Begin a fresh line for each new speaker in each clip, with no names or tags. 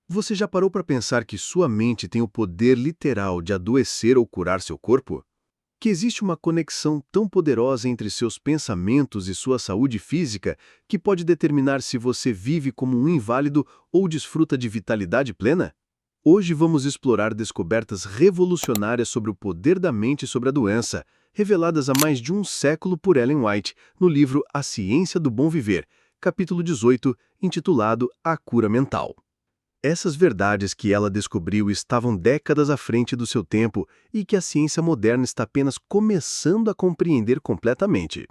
Você já parou para pensar que sua mente tem o poder literal de adoecer ou curar seu corpo? Que existe uma conexão tão poderosa entre seus pensamentos e sua saúde física que pode determinar se você vive como um inválido ou desfruta de vitalidade plena? Hoje vamos explorar descobertas revolucionárias sobre o poder da mente sobre a doença, reveladas há mais de um século por Ellen White no livro A Ciência do Bom Viver, capítulo 18, intitulado A Cura Mental. Essas verdades que ela descobriu estavam décadas à frente do seu tempo e que a ciência moderna está apenas começando a compreender completamente.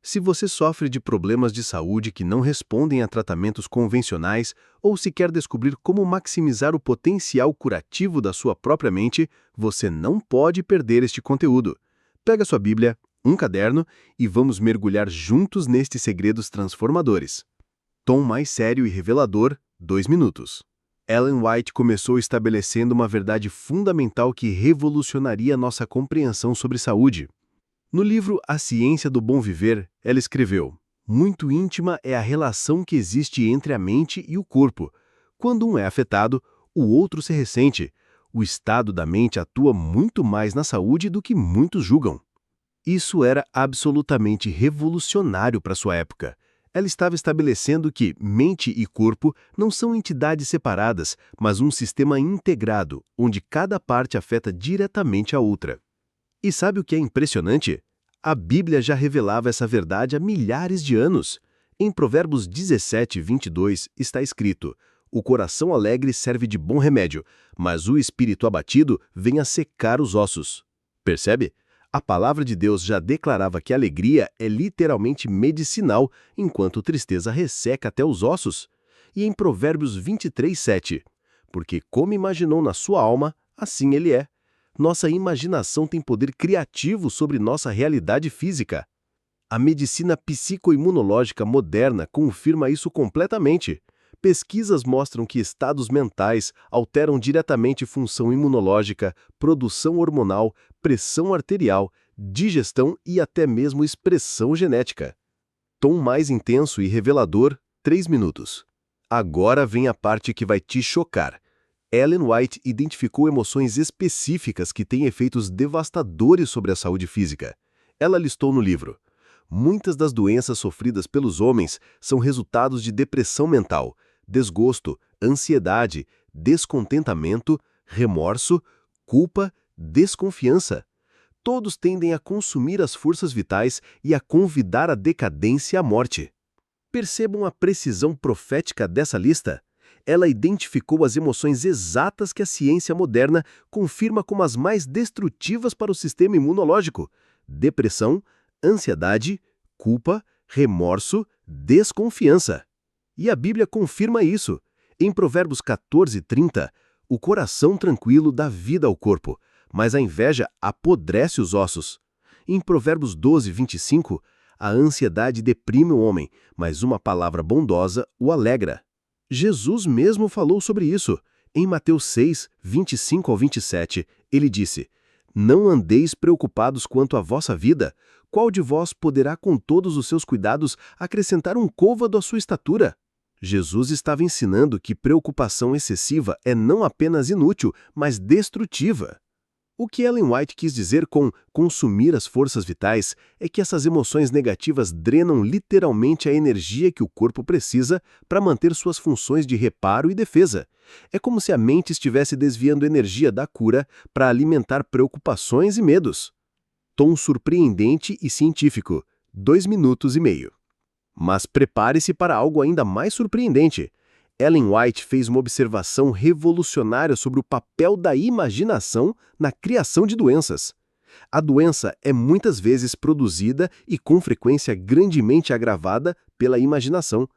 Se você sofre de problemas de saúde que não respondem a tratamentos convencionais ou se quer descobrir como maximizar o potencial curativo da sua própria mente, você não pode perder este conteúdo. Pega sua Bíblia, um caderno e vamos mergulhar juntos nestes segredos transformadores. Tom mais sério e revelador, 2 minutos. Ellen White começou estabelecendo uma verdade fundamental que revolucionaria nossa compreensão sobre saúde. No livro A Ciência do Bom Viver, ela escreveu: muito íntima é a relação que existe entre a mente e o corpo. Quando um é afetado, o outro se ressente. O estado da mente atua muito mais na saúde do que muitos julgam. Isso era absolutamente revolucionário para sua época. Ela estava estabelecendo que mente e corpo não são entidades separadas, mas um sistema integrado, onde cada parte afeta diretamente a outra. E sabe o que é impressionante? A Bíblia já revelava essa verdade há milhares de anos. Em Provérbios 17, 22, está escrito: o coração alegre serve de bom remédio, mas o espírito abatido vem a secar os ossos. Percebe? A palavra de Deus já declarava que a alegria é literalmente medicinal, enquanto tristeza resseca até os ossos. E em Provérbios 23, 7, porque como imaginou na sua alma, assim ele é. Nossa imaginação tem poder criativo sobre nossa realidade física. A medicina psicoimunológica moderna confirma isso completamente. Pesquisas mostram que estados mentais alteram diretamente função imunológica, produção hormonal, pressão arterial, digestão e até mesmo expressão genética. Tom mais intenso e revelador, 3 minutos. Agora vem a parte que vai te chocar. Ellen White identificou emoções específicas que têm efeitos devastadores sobre a saúde física. Ela listou no livro: muitas das doenças sofridas pelos homens são resultados de depressão mental, desgosto, ansiedade, descontentamento, remorso, culpa, desconfiança. Todos tendem a consumir as forças vitais e a convidar a decadência e a morte. Percebam a precisão profética dessa lista? Ela identificou as emoções exatas que a ciência moderna confirma como as mais destrutivas para o sistema imunológico: depressão, ansiedade, culpa, remorso, desconfiança. E a Bíblia confirma isso. Em Provérbios 14:30, o coração tranquilo dá vida ao corpo, mas a inveja apodrece os ossos. Em Provérbios 12:25, a ansiedade deprime o homem, mas uma palavra bondosa o alegra. Jesus mesmo falou sobre isso. Em Mateus 6, 25 ao 27, ele disse: não andeis preocupados quanto à vossa vida. Qual de vós poderá, com todos os seus cuidados, acrescentar um côvado à sua estatura? Jesus estava ensinando que preocupação excessiva é não apenas inútil, mas destrutiva. O que Ellen White quis dizer com consumir as forças vitais é que essas emoções negativas drenam literalmente a energia que o corpo precisa para manter suas funções de reparo e defesa. É como se a mente estivesse desviando energia da cura para alimentar preocupações e medos. Tom surpreendente e científico, 2 minutos e meio. Mas prepare-se para algo ainda mais surpreendente. Ellen White fez uma observação revolucionária sobre o papel da imaginação na criação de doenças. A doença é muitas vezes produzida e com frequência grandemente agravada pela imaginação.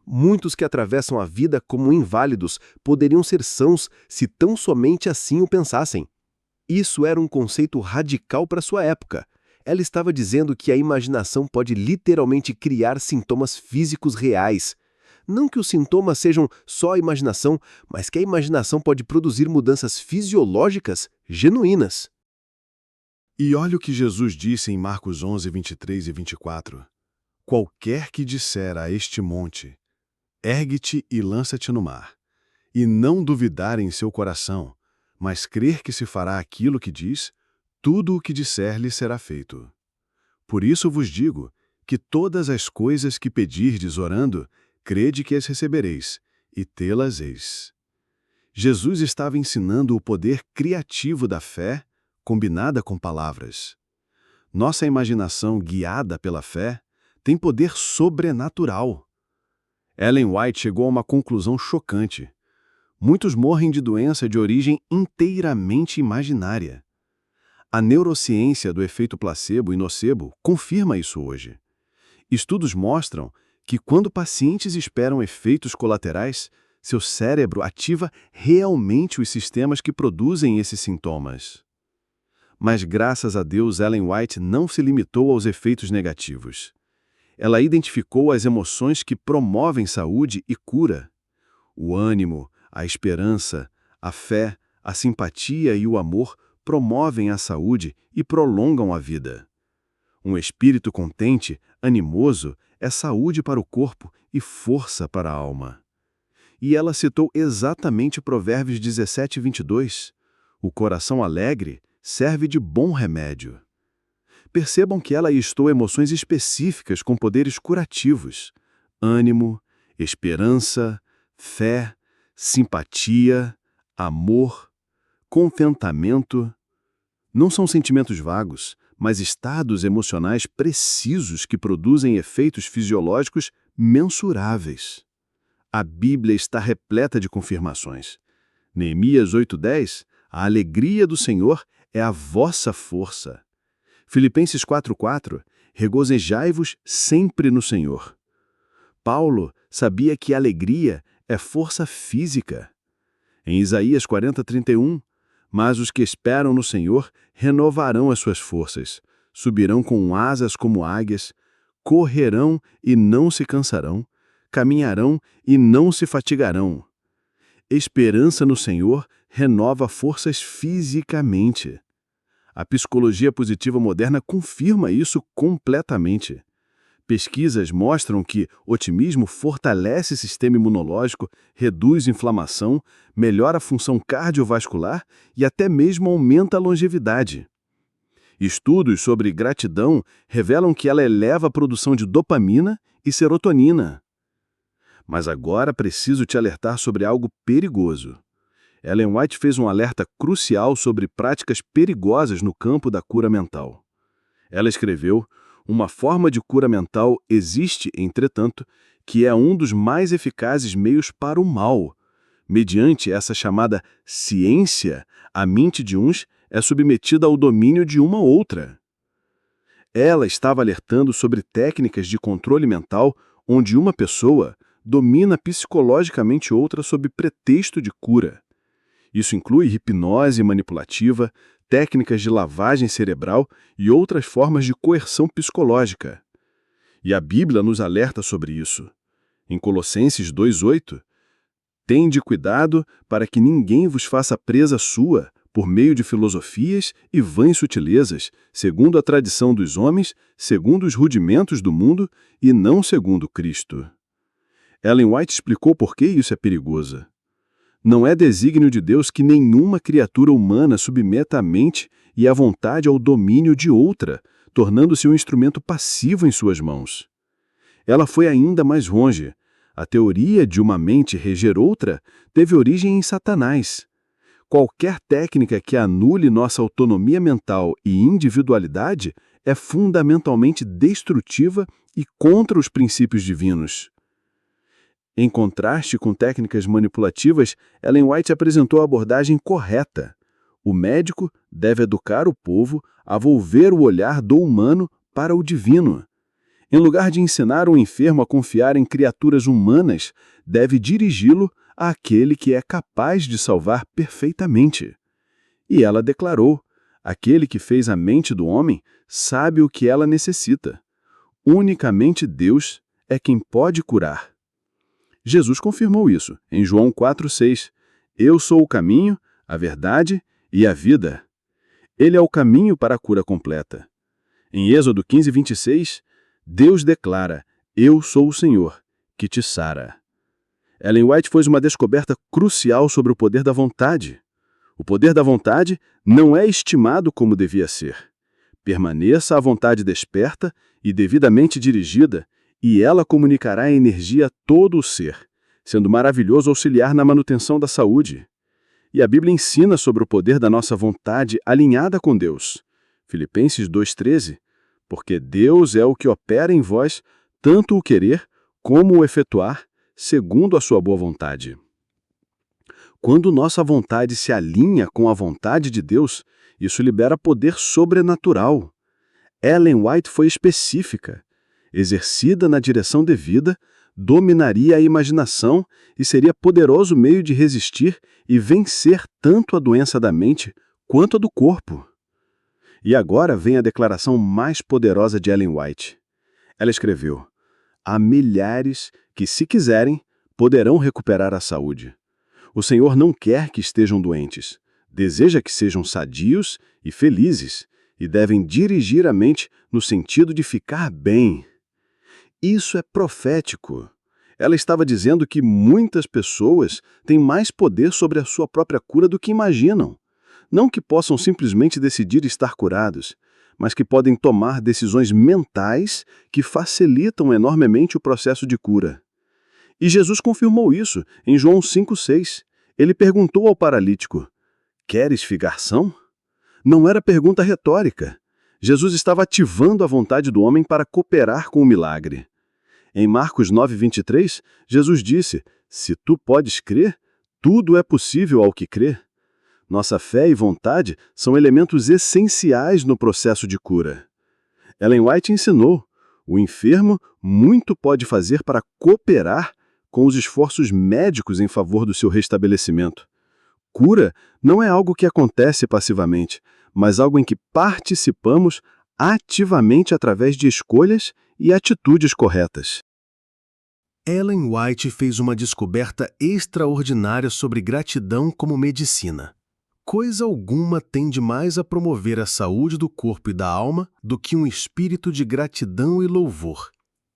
Muitos que atravessam a vida como inválidos poderiam ser sãos se tão somente assim o pensassem. Isso era um conceito radical para sua época. Ela estava dizendo que a imaginação pode literalmente criar sintomas físicos reais. Não que os sintomas sejam só a imaginação, mas que a imaginação pode produzir mudanças fisiológicas genuínas.
E olha o que Jesus disse em Marcos 11, 23 e 24. Qualquer que disser a este monte, ergue-te e lança-te no mar, e não duvidar em seu coração, mas crer que se fará aquilo que diz, tudo o que disser lhe será feito. Por isso vos digo que todas as coisas que pedirdes orando, crede que as recebereis, e tê-las eis. Jesus estava ensinando o poder criativo da fé, combinada com palavras. Nossa imaginação guiada pela fé tem poder sobrenatural. Ellen White chegou a uma conclusão chocante. Muitos morrem de doença de origem inteiramente imaginária. A neurociência do efeito placebo e nocebo confirma isso hoje. Estudos mostram que quando pacientes esperam efeitos colaterais, seu cérebro ativa realmente os sistemas que produzem esses sintomas. Mas graças a Deus, Ellen White não se limitou aos efeitos negativos. Ela identificou as emoções que promovem saúde e cura. O ânimo, a esperança, a fé, a simpatia e o amor promovem a saúde e prolongam a vida. Um espírito contente, animoso, é saúde para o corpo e força para a alma. E ela citou exatamente Provérbios 17:22. O coração alegre serve de bom remédio. Percebam que ela listou emoções específicas com poderes curativos: ânimo, esperança, fé, simpatia, amor, contentamento. Não são sentimentos vagos, mas estados emocionais precisos que produzem efeitos fisiológicos mensuráveis. A Bíblia está repleta de confirmações. Neemias 8:10, a alegria do Senhor é a vossa força. Filipenses 4:4, regozijai-vos sempre no Senhor. Paulo sabia que alegria é força física. Em Isaías 40:31, mas os que esperam no Senhor renovarão as suas forças, subirão com asas como águias, correrão e não se cansarão, caminharão e não se fatigarão. Esperança no Senhor renova forças fisicamente. A psicologia positiva moderna confirma isso completamente. Pesquisas mostram que otimismo fortalece o sistema imunológico, reduz inflamação, melhora a função cardiovascular e até mesmo aumenta a longevidade. Estudos sobre gratidão revelam que ela eleva a produção de dopamina e serotonina. Mas agora preciso te alertar sobre algo perigoso. Ellen White fez um alerta crucial sobre práticas perigosas no campo da cura mental. Ela escreveu: uma forma de cura mental existe, entretanto, que é um dos mais eficazes meios para o mal. Mediante essa chamada ciência, a mente de uns é submetida ao domínio de uma outra. Ela estava alertando sobre técnicas de controle mental onde uma pessoa domina psicologicamente outra sob pretexto de cura. Isso inclui hipnose manipulativa, técnicas de lavagem cerebral e outras formas de coerção psicológica. E a Bíblia nos alerta sobre isso. Em Colossenses 2:8, tende cuidado para que ninguém vos faça presa sua, por meio de filosofias e vãs sutilezas, segundo a tradição dos homens, segundo os rudimentos do mundo e não segundo Cristo. Ellen White explicou por que isso é perigoso. Não é desígnio de Deus que nenhuma criatura humana submeta a mente e a vontade ao domínio de outra, tornando-se um instrumento passivo em suas mãos. Ela foi ainda mais longe. A teoria de uma mente reger outra teve origem em Satanás. Qualquer técnica que anule nossa autonomia mental e individualidade é fundamentalmente destrutiva e contra os princípios divinos. Em contraste com técnicas manipulativas, Ellen White apresentou a abordagem correta. O médico deve educar o povo a volver o olhar do humano para o divino. Em lugar de ensinar o enfermo a confiar em criaturas humanas, deve dirigi-lo àquele que é capaz de salvar perfeitamente. E ela declarou: aquele que fez a mente do homem sabe o que ela necessita. Unicamente Deus é quem pode curar. Jesus confirmou isso em João 4:6. Eu sou o caminho, a verdade e a vida. Ele é o caminho para a cura completa. Em Êxodo 15:26, Deus declara: eu sou o Senhor, que te sara. Ellen White fez uma descoberta crucial sobre o poder da vontade. O poder da vontade não é estimado como devia ser. Permaneça a vontade desperta e devidamente dirigida, e ela comunicará energia a todo o ser, sendo maravilhoso auxiliar na manutenção da saúde. E a Bíblia ensina sobre o poder da nossa vontade alinhada com Deus. Filipenses 2,13, porque Deus é o que opera em vós, tanto o querer como o efetuar, segundo a sua boa vontade. Quando nossa vontade se alinha com a vontade de Deus, isso libera poder sobrenatural. Ellen White foi específica. Exercida na direção devida, dominaria a imaginação e seria poderoso meio de resistir e vencer tanto a doença da mente quanto a do corpo. E agora vem a declaração mais poderosa de Ellen White. Ela escreveu: há milhares que, se quiserem, poderão recuperar a saúde. O Senhor não quer que estejam doentes. Deseja que sejam sadios e felizes, e devem dirigir a mente no sentido de ficar bem. Isso é profético. Ela estava dizendo que muitas pessoas têm mais poder sobre a sua própria cura do que imaginam. Não que possam simplesmente decidir estar curados, mas que podem tomar decisões mentais que facilitam enormemente o processo de cura. E Jesus confirmou isso em João 5,6. Ele perguntou ao paralítico: queres figação? Não era pergunta retórica. Jesus estava ativando a vontade do homem para cooperar com o milagre. Em Marcos 9,23, Jesus disse: se tu podes crer, tudo é possível ao que crê. Nossa fé e vontade são elementos essenciais no processo de cura. Ellen White ensinou: o enfermo muito pode fazer para cooperar com os esforços médicos em favor do seu restabelecimento. Cura não é algo que acontece passivamente, mas algo em que participamos ativamente através de escolhas e atitudes corretas.
Ellen White fez uma descoberta extraordinária sobre gratidão como medicina. Coisa alguma tende mais a promover a saúde do corpo e da alma do que um espírito de gratidão e louvor.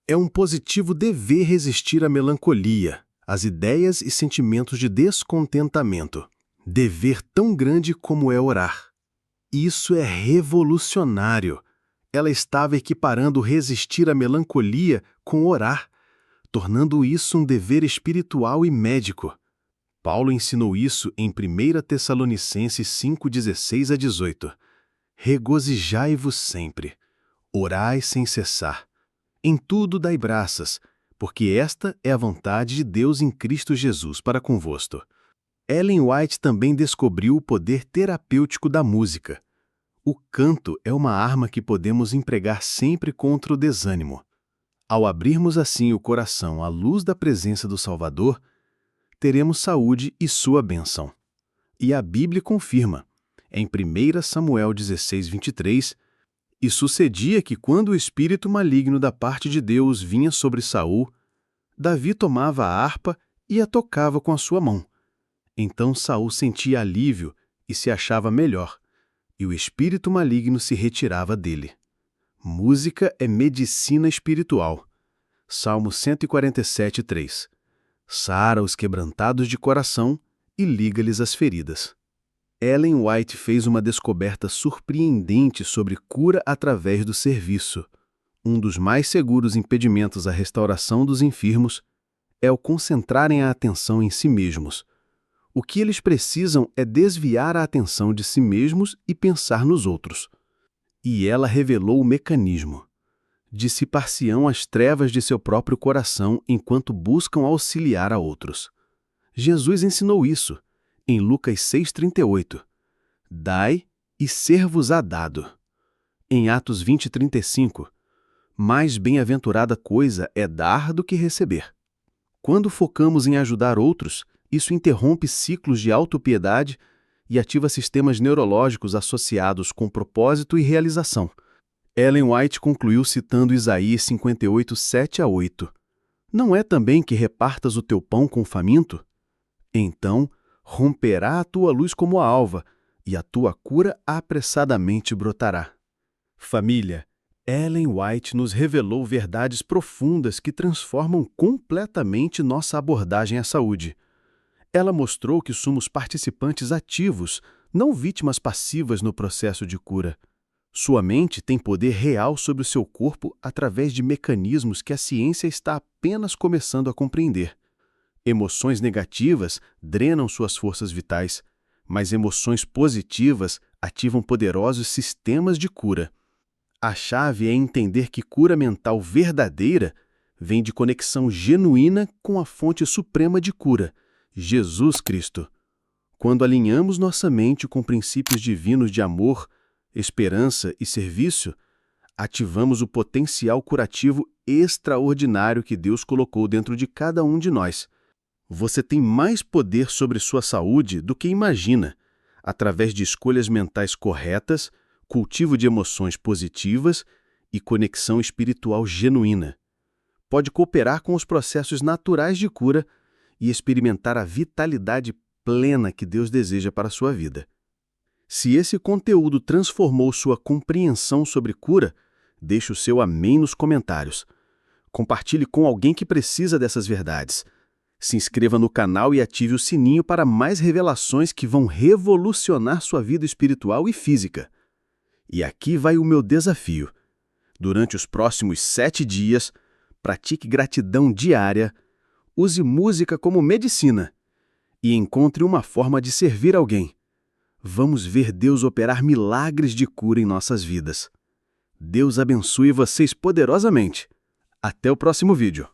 É um positivo dever resistir à melancolia, às ideias e sentimentos de descontentamento. Dever tão grande como é orar. Isso é revolucionário. Ela estava equiparando resistir à melancolia com orar, tornando isso um dever espiritual e médico. Paulo ensinou isso em 1 Tessalonicenses 5, 16-18. Regozijai-vos sempre, orai sem cessar. Em tudo dai graças, porque esta é a vontade de Deus em Cristo Jesus para convosco. Ellen White também descobriu o poder terapêutico da música. O canto é uma arma que podemos empregar sempre contra o desânimo. Ao abrirmos assim o coração à luz da presença do Salvador, teremos saúde e sua bênção. E a Bíblia confirma, em 1 Samuel 16:23, e sucedia que quando o espírito maligno da parte de Deus vinha sobre Saul, Davi tomava a harpa e a tocava com a sua mão. Então Saul sentia alívio e se achava melhor, e o espírito maligno se retirava dele. Música é medicina espiritual. Salmo 147:3. Sara os quebrantados de coração e liga-lhes as feridas. Ellen White fez uma descoberta surpreendente sobre cura através do serviço. Um dos mais seguros impedimentos à restauração dos enfermos é o concentrarem a atenção em si mesmos. O que eles precisam é desviar a atenção de si mesmos e pensar nos outros. E ela revelou o mecanismo. Dissipar-se-ão as trevas de seu próprio coração enquanto buscam auxiliar a outros. Jesus ensinou isso, em Lucas 6,38. Dai e ser-vos-á dado. Em Atos 20:35. Mais bem-aventurada coisa é dar do que receber. Quando focamos em ajudar outros, isso interrompe ciclos de autopiedade e ativa sistemas neurológicos associados com propósito e realização. Ellen White concluiu citando Isaías 58, 7-8. Não é também que repartas o teu pão com o faminto? Então romperá a tua luz como a alva, e a tua cura apressadamente brotará. Família,
Ellen White nos revelou verdades profundas que transformam completamente nossa abordagem à saúde. Ela mostrou que somos participantes ativos, não vítimas passivas no processo de cura. Sua mente tem poder real sobre o seu corpo através de mecanismos que a ciência está apenas começando a compreender. Emoções negativas drenam suas forças vitais, mas emoções positivas ativam poderosos sistemas de cura. A chave é entender que cura mental verdadeira vem de conexão genuína com a fonte suprema de cura, Jesus Cristo. Quando alinhamos nossa mente com princípios divinos de amor, esperança e serviço, ativamos o potencial curativo extraordinário que Deus colocou dentro de cada um de nós. Você tem mais poder sobre sua saúde do que imagina, através de escolhas mentais corretas, cultivo de emoções positivas e conexão espiritual genuína. Pode cooperar com os processos naturais de cura e experimentar a vitalidade plena que Deus deseja para a sua vida. Se esse conteúdo transformou sua compreensão sobre cura, deixe o seu amém nos comentários. Compartilhe com alguém que precisa dessas verdades. Se inscreva no canal e ative o sininho para mais revelações que vão revolucionar sua vida espiritual e física. E aqui vai o meu desafio. Durante os próximos 7 dias, pratique gratidão diária, use música como medicina e encontre uma forma de servir alguém. Vamos ver Deus operar milagres de cura em nossas vidas. Deus abençoe vocês poderosamente. Até o próximo vídeo.